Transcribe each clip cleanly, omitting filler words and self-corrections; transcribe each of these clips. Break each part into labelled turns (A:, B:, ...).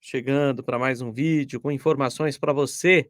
A: chegando para mais um vídeo com informações para você.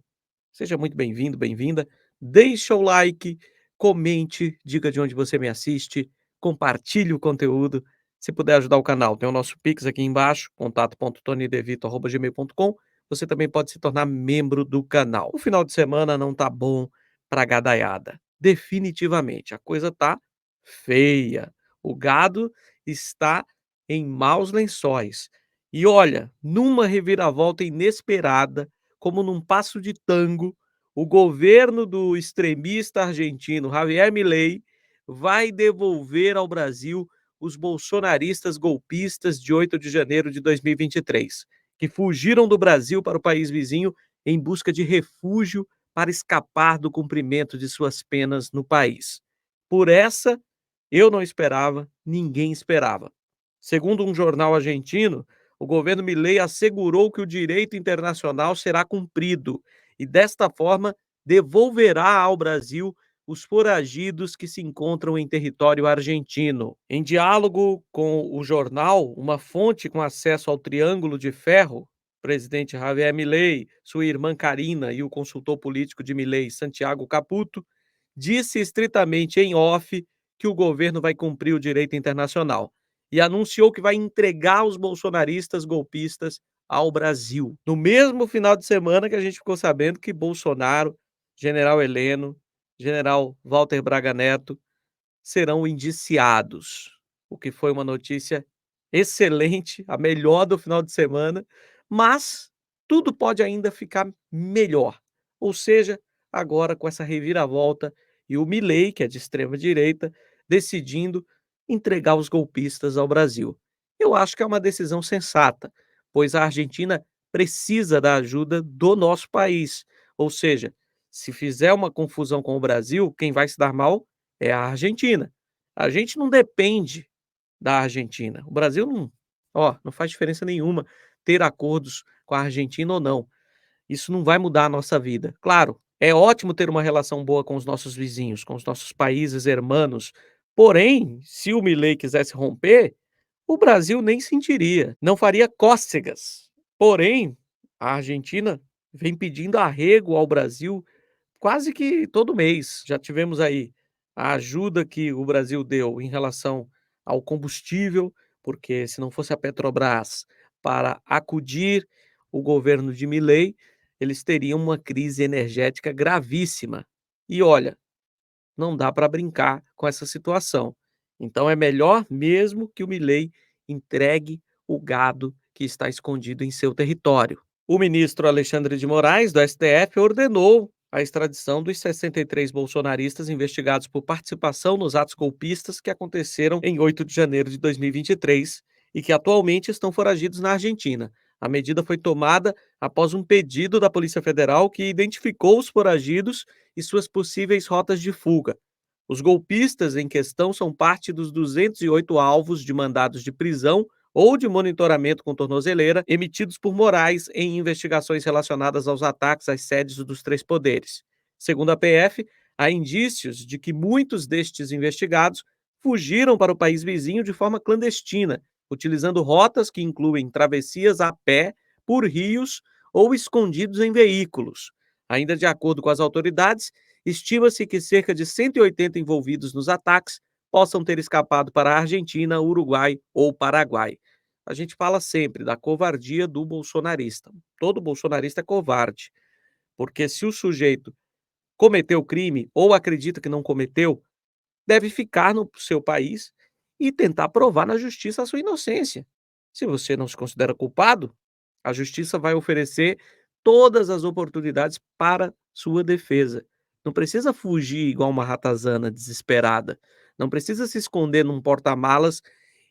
A: Seja muito bem-vindo, bem-vinda. Deixa o like, comente, diga de onde você me assiste, compartilhe o conteúdo. Se puder ajudar o canal, tem o nosso Pix aqui embaixo, contato.tonidevito@gmail.com. Você também pode se tornar membro do canal. O final de semana não tá bom para gadaiada. Definitivamente, a coisa tá feia. O gado está em maus lençóis. E olha, numa reviravolta inesperada, como num passo de tango, o governo do extremista argentino Javier Milei vai devolver ao Brasil os bolsonaristas golpistas de 8 de janeiro de 2023, que fugiram do Brasil para o país vizinho em busca de refúgio para escapar do cumprimento de suas penas no país. Por essa, eu não esperava, ninguém esperava. Segundo um jornal argentino, o governo Milei assegurou que o direito internacional será cumprido e, desta forma, devolverá ao Brasil os foragidos que se encontram em território argentino. Em diálogo com o jornal, uma fonte com acesso ao Triângulo de Ferro, o presidente Javier Milei, sua irmã Karina e o consultor político de Milei, Santiago Caputo, disse estritamente em off que o governo vai cumprir o direito internacional e anunciou que vai entregar os bolsonaristas golpistas ao Brasil. No mesmo final de semana que a gente ficou sabendo que Bolsonaro, General Heleno, General Walter Braga Neto serão indiciados, o que foi uma notícia excelente, a melhor do final de semana, mas tudo pode ainda ficar melhor. Ou seja, agora com essa reviravolta e o Milei, que é de extrema direita, decidindo entregar os golpistas ao Brasil. Eu acho que é uma decisão sensata, pois a Argentina precisa da ajuda do nosso país. Ou seja, se fizer uma confusão com o Brasil, quem vai se dar mal é a Argentina. A gente não depende da Argentina. O Brasil não faz diferença nenhuma ter acordos com a Argentina ou não. Isso não vai mudar a nossa vida. Claro, é ótimo ter uma relação boa com os nossos vizinhos, com os nossos países hermanos. Porém, se o Milei quisesse romper, o Brasil nem sentiria, não faria cócegas. Porém, a Argentina vem pedindo arrego ao Brasil quase que todo mês. Já tivemos aí a ajuda que o Brasil deu em relação ao combustível, porque se não fosse a Petrobras para acudir o governo de Milei, eles teriam uma crise energética gravíssima. E olha, não dá para brincar com essa situação. Então é melhor mesmo que o Milei entregue o gado que está escondido em seu território. O ministro Alexandre de Moraes, do STF, ordenou a extradição dos 63 bolsonaristas investigados por participação nos atos golpistas que aconteceram em 8 de janeiro de 2023 e que atualmente estão foragidos na Argentina. A medida foi tomada após um pedido da Polícia Federal que identificou os foragidos e suas possíveis rotas de fuga. Os golpistas em questão são parte dos 208 alvos de mandados de prisão ou de monitoramento com tornozeleira emitidos por Moraes em investigações relacionadas aos ataques às sedes dos três poderes. Segundo a PF, há indícios de que muitos destes investigados fugiram para o país vizinho de forma clandestina, utilizando rotas que incluem travessias a pé, por rios ou escondidos em veículos. Ainda de acordo com as autoridades, estima-se que cerca de 180 envolvidos nos ataques possam ter escapado para a Argentina, Uruguai ou Paraguai. A gente fala sempre da covardia do bolsonarista. Todo bolsonarista é covarde, porque se o sujeito cometeu crime ou acredita que não cometeu, deve ficar no seu país e tentar provar na justiça a sua inocência. Se você não se considera culpado, a justiça vai oferecer todas as oportunidades para sua defesa. Não precisa fugir igual uma ratazana desesperada. Não precisa se esconder num porta-malas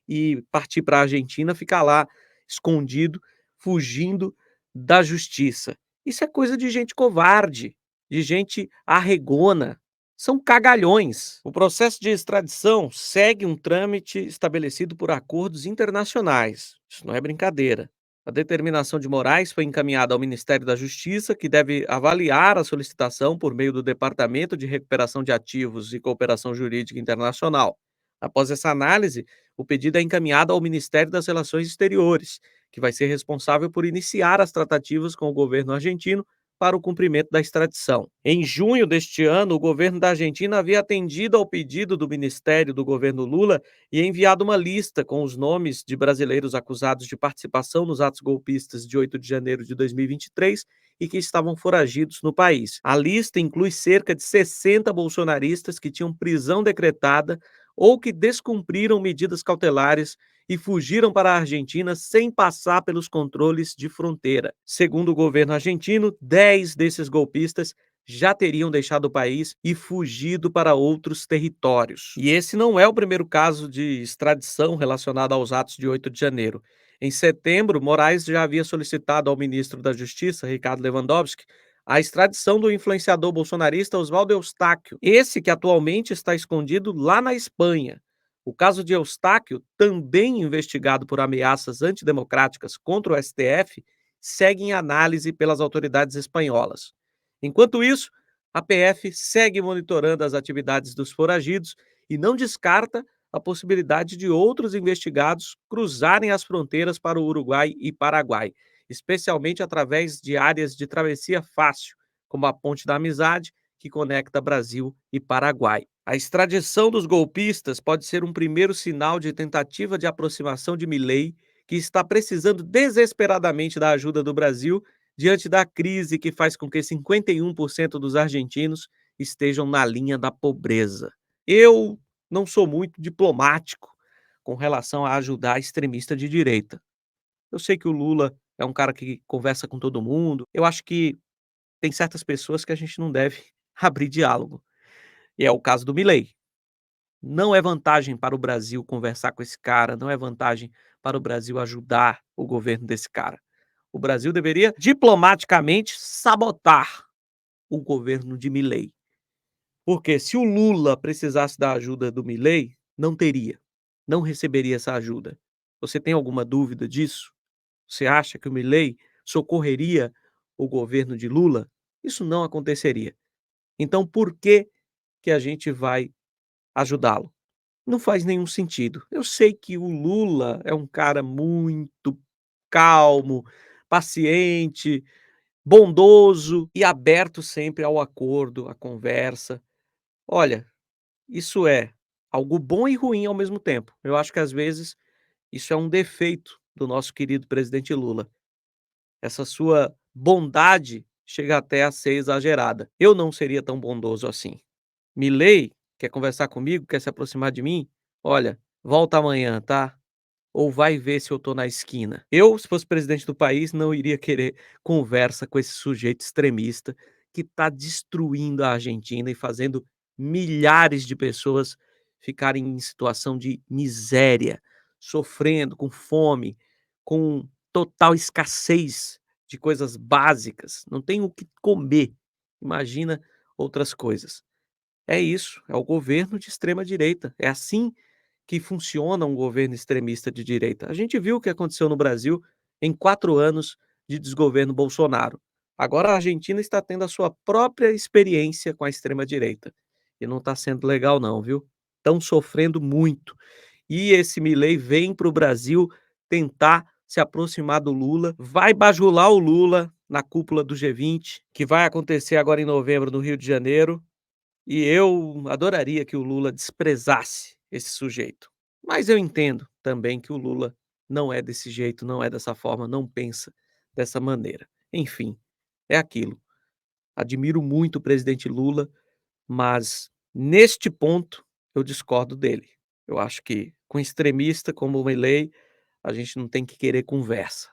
A: e partir para a Argentina, ficar lá escondido, fugindo da justiça. Isso é coisa de gente covarde, de gente arregona. São cagalhões. O processo de extradição segue um trâmite estabelecido por acordos internacionais. Isso não é brincadeira. A determinação de Moraes foi encaminhada ao Ministério da Justiça, que deve avaliar a solicitação por meio do Departamento de Recuperação de Ativos e Cooperação Jurídica Internacional. Após essa análise, o pedido é encaminhado ao Ministério das Relações Exteriores, que vai ser responsável por iniciar as tratativas com o governo argentino para o cumprimento da extradição. Em junho deste ano, o governo da Argentina havia atendido ao pedido do Ministério do governo Lula e enviado uma lista com os nomes de brasileiros acusados de participação nos atos golpistas de 8 de janeiro de 2023 e que estavam foragidos no país. A lista inclui cerca de 60 bolsonaristas que tinham prisão decretada ou que descumpriram medidas cautelares e fugiram para a Argentina sem passar pelos controles de fronteira. Segundo o governo argentino, 10 desses golpistas já teriam deixado o país e fugido para outros territórios. E esse não é o primeiro caso de extradição relacionado aos atos de 8 de janeiro. Em setembro, Moraes já havia solicitado ao ministro da Justiça, Ricardo Lewandowski, a extradição do influenciador bolsonarista Oswaldo Eustáquio, esse que atualmente está escondido lá na Espanha. O caso de Eustáquio, também investigado por ameaças antidemocráticas contra o STF, segue em análise pelas autoridades espanholas. Enquanto isso, a PF segue monitorando as atividades dos foragidos e não descarta a possibilidade de outros investigados cruzarem as fronteiras para o Uruguai e Paraguai, especialmente através de áreas de travessia fácil, como a Ponte da Amizade, que conecta Brasil e Paraguai. A extradição dos golpistas pode ser um primeiro sinal de tentativa de aproximação de Milei, que está precisando desesperadamente da ajuda do Brasil diante da crise que faz com que 51% dos argentinos estejam na linha da pobreza. Eu não sou muito diplomático com relação a ajudar extremista de direita. Eu sei que o Lula é um cara que conversa com todo mundo. Eu acho que tem certas pessoas que a gente não deve abrir diálogo. E é o caso do Milei. Não é vantagem para o Brasil conversar com esse cara, não é vantagem para o Brasil ajudar o governo desse cara. O Brasil deveria diplomaticamente sabotar o governo de Milei. Porque se o Lula precisasse da ajuda do Milei, não teria, não receberia essa ajuda. Você tem alguma dúvida disso? Você acha que o Milei socorreria o governo de Lula? Isso não aconteceria. Então por que que a gente vai ajudá-lo? Não faz nenhum sentido. Eu sei que o Lula é um cara muito calmo, paciente, bondoso e aberto sempre ao acordo, à conversa. Olha, isso é algo bom e ruim ao mesmo tempo. Eu acho que às vezes isso é um defeito do nosso querido presidente Lula. Essa sua bondade chega até a ser exagerada. Eu não seria tão bondoso assim. Milei quer conversar comigo, quer se aproximar de mim? Olha, volta amanhã, tá? Ou vai ver se eu tô na esquina. Eu, se fosse presidente do país, não iria querer conversa com esse sujeito extremista que está destruindo a Argentina e fazendo milhares de pessoas ficarem em situação de miséria, sofrendo, com fome, com total escassez de coisas básicas, não tem o que comer. Imagina outras coisas. É isso, é o governo de extrema direita. É assim que funciona um governo extremista de direita. A gente viu o que aconteceu no Brasil em 4 anos de desgoverno Bolsonaro. Agora a Argentina está tendo a sua própria experiência com a extrema direita. E não está sendo legal não, viu? Estão sofrendo muito. E esse Milei vem para o Brasil tentar se aproximar do Lula, vai bajular o Lula na cúpula do G20, que vai acontecer agora em novembro no Rio de Janeiro. E eu adoraria que o Lula desprezasse esse sujeito. Mas eu entendo também que o Lula não é desse jeito, não é dessa forma, não pensa dessa maneira. Enfim, é aquilo. Admiro muito o presidente Lula, mas neste ponto eu discordo dele. Eu acho que com extremista como o Milei, a gente não tem que querer conversa.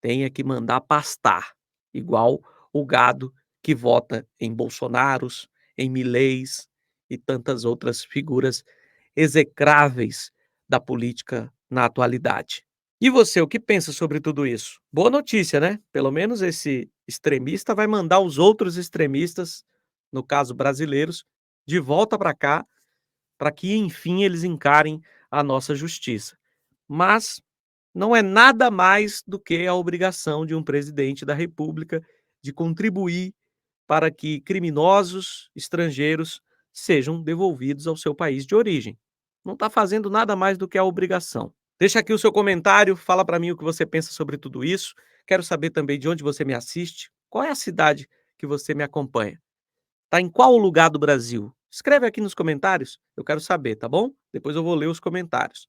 A: Tem é que mandar pastar, igual o gado que vota em Bolsonaros, em Mileis e tantas outras figuras execráveis da política na atualidade. E você, o que pensa sobre tudo isso? Boa notícia, né? Pelo menos esse extremista vai mandar os outros extremistas, no caso brasileiros, de volta para cá, para que enfim eles encarem a nossa justiça. Mas não é nada mais do que a obrigação de um presidente da República de contribuir para que criminosos estrangeiros sejam devolvidos ao seu país de origem. Não está fazendo nada mais do que a obrigação. Deixa aqui o seu comentário, fala para mim o que você pensa sobre tudo isso. Quero saber também de onde você me assiste. Qual é a cidade que você me acompanha? Tá em qual lugar do Brasil? Escreve aqui nos comentários, eu quero saber, tá bom? Depois eu vou ler os comentários.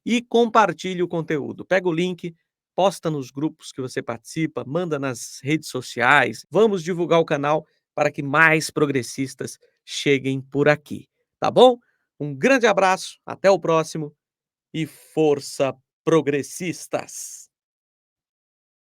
A: E compartilhe o conteúdo. Pega o link, posta nos grupos que você participa, manda nas redes sociais. Vamos divulgar o canal para que mais progressistas cheguem por aqui, tá bom? Um grande abraço, até o próximo e força progressistas!